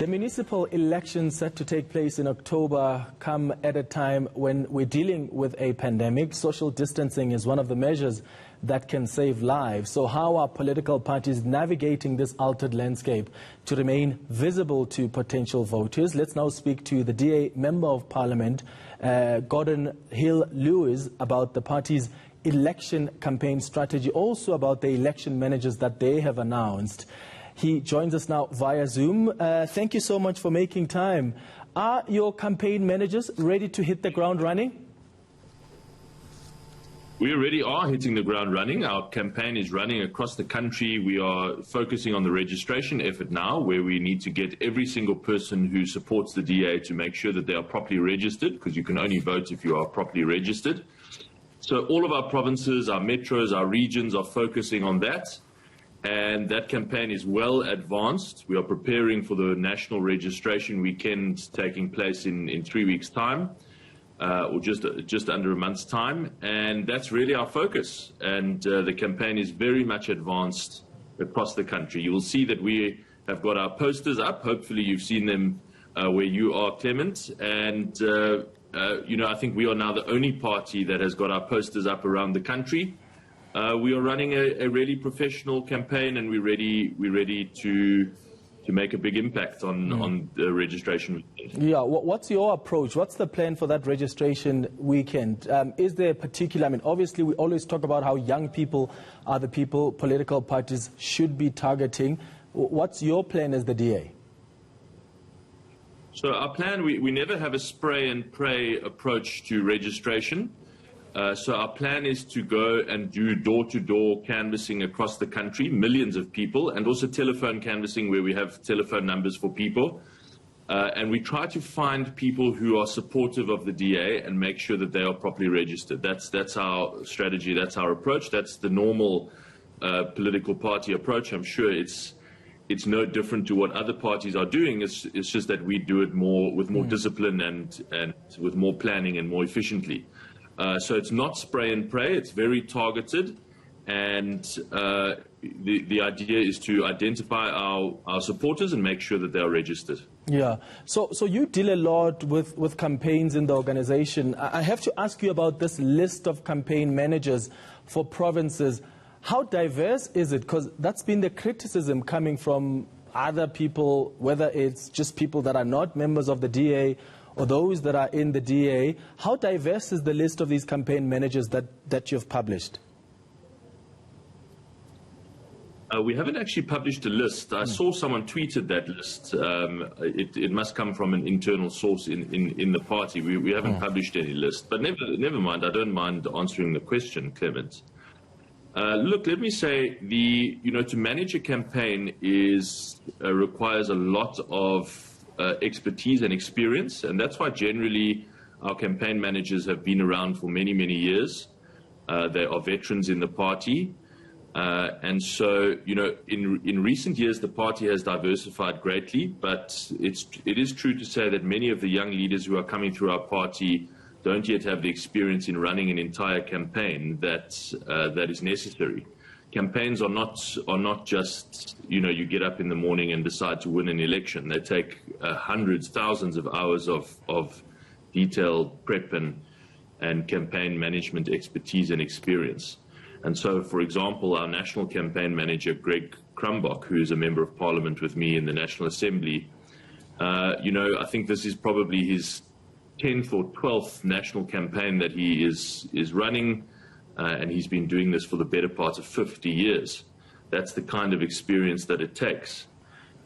The municipal elections set to take place in October come at a time when we're dealing with a pandemic. Social distancing is one of the measures that can save lives. So how are political parties navigating this altered landscape to remain visible to potential voters? Let's now speak to the DA Member of Parliament, Geordin Hill-Lewis, about the party's election campaign strategy, also about the election managers that they have announced. He joins us now via Zoom. Thank you so much for making time. Are your campaign managers ready to hit the ground running? We already are hitting the ground running. Our campaign is running across the country. We are focusing on the registration effort now, where we need to get every single person who supports the DA to make sure that they are properly registered, because you can only vote if you are properly registered. So all of our provinces, our metros, our regions are focusing on that. And that campaign is well advanced. We are preparing for the national registration weekend taking place in 3 weeks' time, or just under a month's time. And that's really our focus. And the campaign is very much advanced across the country. You will see that we have got our posters up. Hopefully you've seen them where you are, Clement. And, I think we are now the only party that has got our posters up around the country. We are running a really professional campaign, and we're ready to make a big impact on the registration weekend. Yeah, what's your approach? What's the plan for that registration weekend? Is there a particular, obviously we always talk about how young people are the people political parties should be targeting. What's your plan as the DA? So our plan, we never have a spray and pray approach to registration. So our plan is to go and do door-to-door canvassing across the country, millions of people, and also telephone canvassing where we have telephone numbers for people. And we try to find people who are supportive of the DA and make sure that they are properly registered. That's our strategy, that's our approach, that's the normal political party approach. I'm sure it's no different to what other parties are doing. It's just that we do it with more discipline and with more planning and more efficiently. So it's not spray and pray, it's very targeted, and the idea is to identify our supporters and make sure that they are registered. Yeah, so you deal a lot with campaigns in the organization. I have to ask you about this list of campaign managers for provinces. How diverse is it? Because that's been the criticism coming from other people, whether it's just people that are not members of the DA or those that are in the DA. How diverse is the list of these campaign managers that you've published? We haven't actually published a list. I saw someone tweeted that list. It must come from an internal source in the party. We haven't published any list. But never mind. I don't mind answering the question, Clement. Look, let me say, to manage a campaign requires a lot of expertise and experience, and that's why generally our campaign managers have been around for many, many years. They are veterans in the party, and so in recent years the party has diversified greatly, but it is true to say that many of the young leaders who are coming through our party don't yet have the experience in running an entire campaign that is necessary. Campaigns are not just, you get up in the morning and decide to win an election. They take hundreds, thousands of hours of detailed prep and campaign management expertise and experience. And so, for example, our national campaign manager, Greg Crumbach, who is a member of Parliament with me in the National Assembly, I think this is probably his 10th or 12th national campaign that he is running. And he's been doing this for the better part of 50 years. That's the kind of experience that it takes.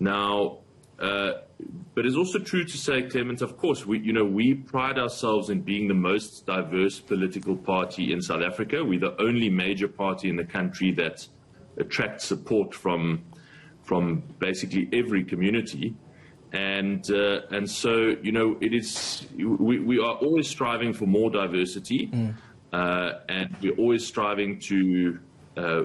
Now, but it's also true to say, Clement, of course, we pride ourselves in being the most diverse political party in South Africa. We're the only major party in the country that attracts support from basically every community. And so, we are always striving for more diversity. And we're always striving to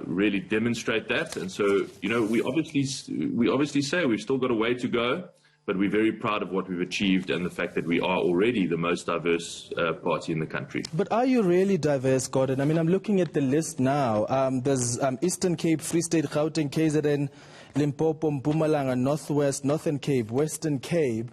really demonstrate that. And so, we obviously say we've still got a way to go, but we're very proud of what we've achieved and the fact that we are already the most diverse party in the country. But are you really diverse, Gordon? I'm looking at the list now. There's Eastern Cape, Free State, Gauteng, KZN, Limpopo, Mpumalanga, Northwest, Northern Cape, Western Cape.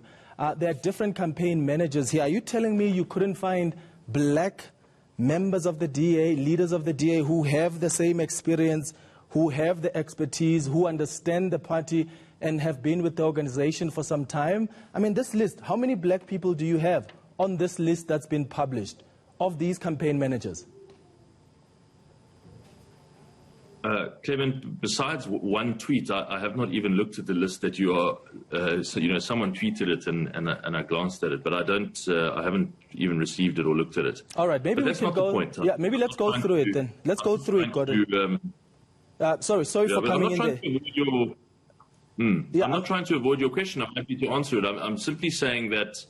There are different campaign managers here. Are you telling me you couldn't find black members of the DA, leaders of the DA who have the same experience, who have the expertise, who understand the party and have been with the organization for some time? I mean, this list, how many black people do you have on this list that's been published of these campaign managers? Clement, besides one tweet, I have not even looked at the list that you are. Someone tweeted it and I glanced at it, but I haven't even received it or looked at it. All right, maybe we can go. Point. Yeah, maybe let's go through it then. Let's go through it, Geordin. Sorry for coming in there. I'm not trying to avoid your question. I'm happy to answer it. I'm simply saying that,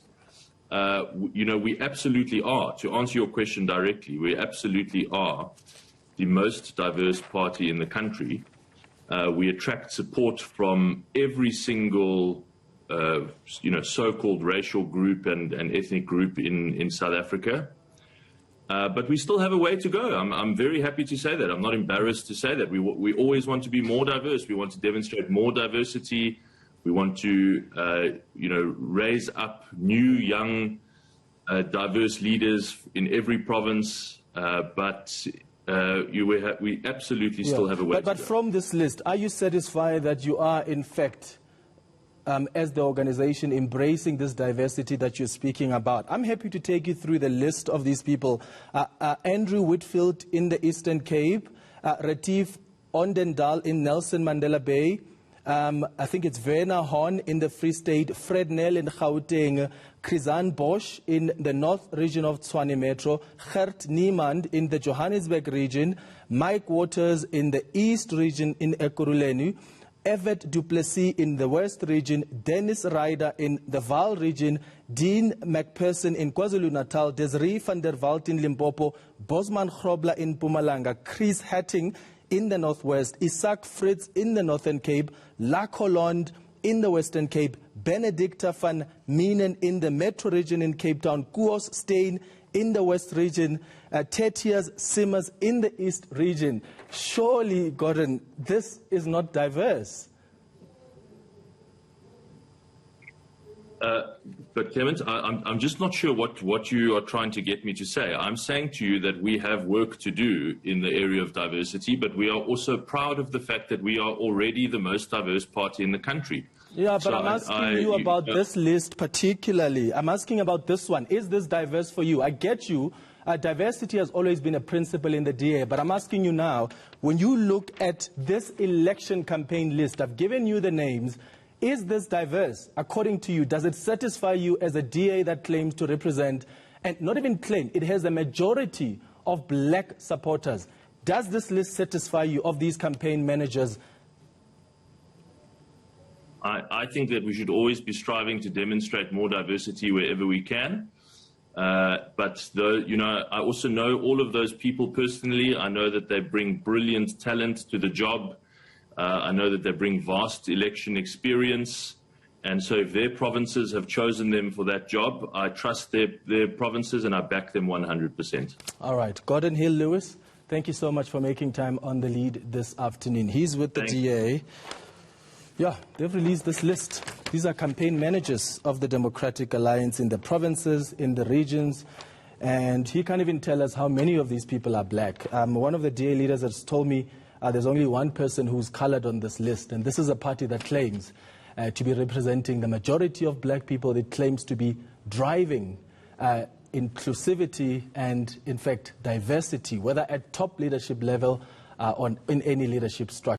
we absolutely are. To answer your question directly, we absolutely are the most diverse party in the country. We attract support from every single, so-called racial group and ethnic group in South Africa. But we still have a way to go. I'm very happy to say that. I'm not embarrassed to say that. We always want to be more diverse. We want to demonstrate more diversity. We want to, raise up new, young, diverse leaders in every province. We absolutely still have a way to go. But from this list, are you satisfied that you are, in fact, as the organization, embracing this diversity that you're speaking about? I'm happy to take you through the list of these people. Andrew Whitfield in the Eastern Cape, Retief Ondendal in Nelson Mandela Bay, I think it's Werner Horn in the Free State, Fred Nel in Gauteng, Krizan Bosch in the North region of Tshwane Metro, Gert Niemand in the Johannesburg region, Mike Waters in the East region in Ekurhuleni, Evet du Plessis in the West region, Dennis Ryder in the Vaal region, Dean McPherson in KwaZulu-Natal, Desiree van der Walt in Limpopo, Bosman Grobler in Mpumalanga, Chris Hatting in the Northwest, Isaac Fritz in the Northern Cape, Lac Holland in the Western Cape, Benedicta van Menen in the Metro region in Cape Town, Kuos Steyn in the West region, Tetias Simmers in the East region. Surely, Geordin, this is not diverse. But Clement, I'm just not sure what you are trying to get me to say. I'm saying to you that we have work to do in the area of diversity, but we are also proud of the fact that we are already the most diverse party in the country. Yeah, but so I'm asking you about this list particularly. I'm asking about this one. Is this diverse for you? I get you. Diversity has always been a principle in the DA, but I'm asking you now, when you look at this election campaign list, I've given you the names. Is this diverse? According to you, does it satisfy you as a DA that claims to represent, and not even claim, it has a majority of black supporters? Does this list satisfy you of these campaign managers? I think that we should always be striving to demonstrate more diversity wherever we can. I also know all of those people personally. I know that they bring brilliant talent to the job. I know that they bring vast election experience. And so if their provinces have chosen them for that job, I trust their provinces and I back them 100%. All right. Geordin Hill-Lewis, thank you so much for making time on the lead this afternoon. He's with the DA. Yeah, they've released this list. These are campaign managers of the Democratic Alliance in the provinces, in the regions. And he can't even tell us how many of these people are black. One of the DA leaders has told me there's only one person who's colored on this list. And this is a party that claims to be representing the majority of black people. It claims to be driving inclusivity and, in fact, diversity, whether at top leadership level or in any leadership structure.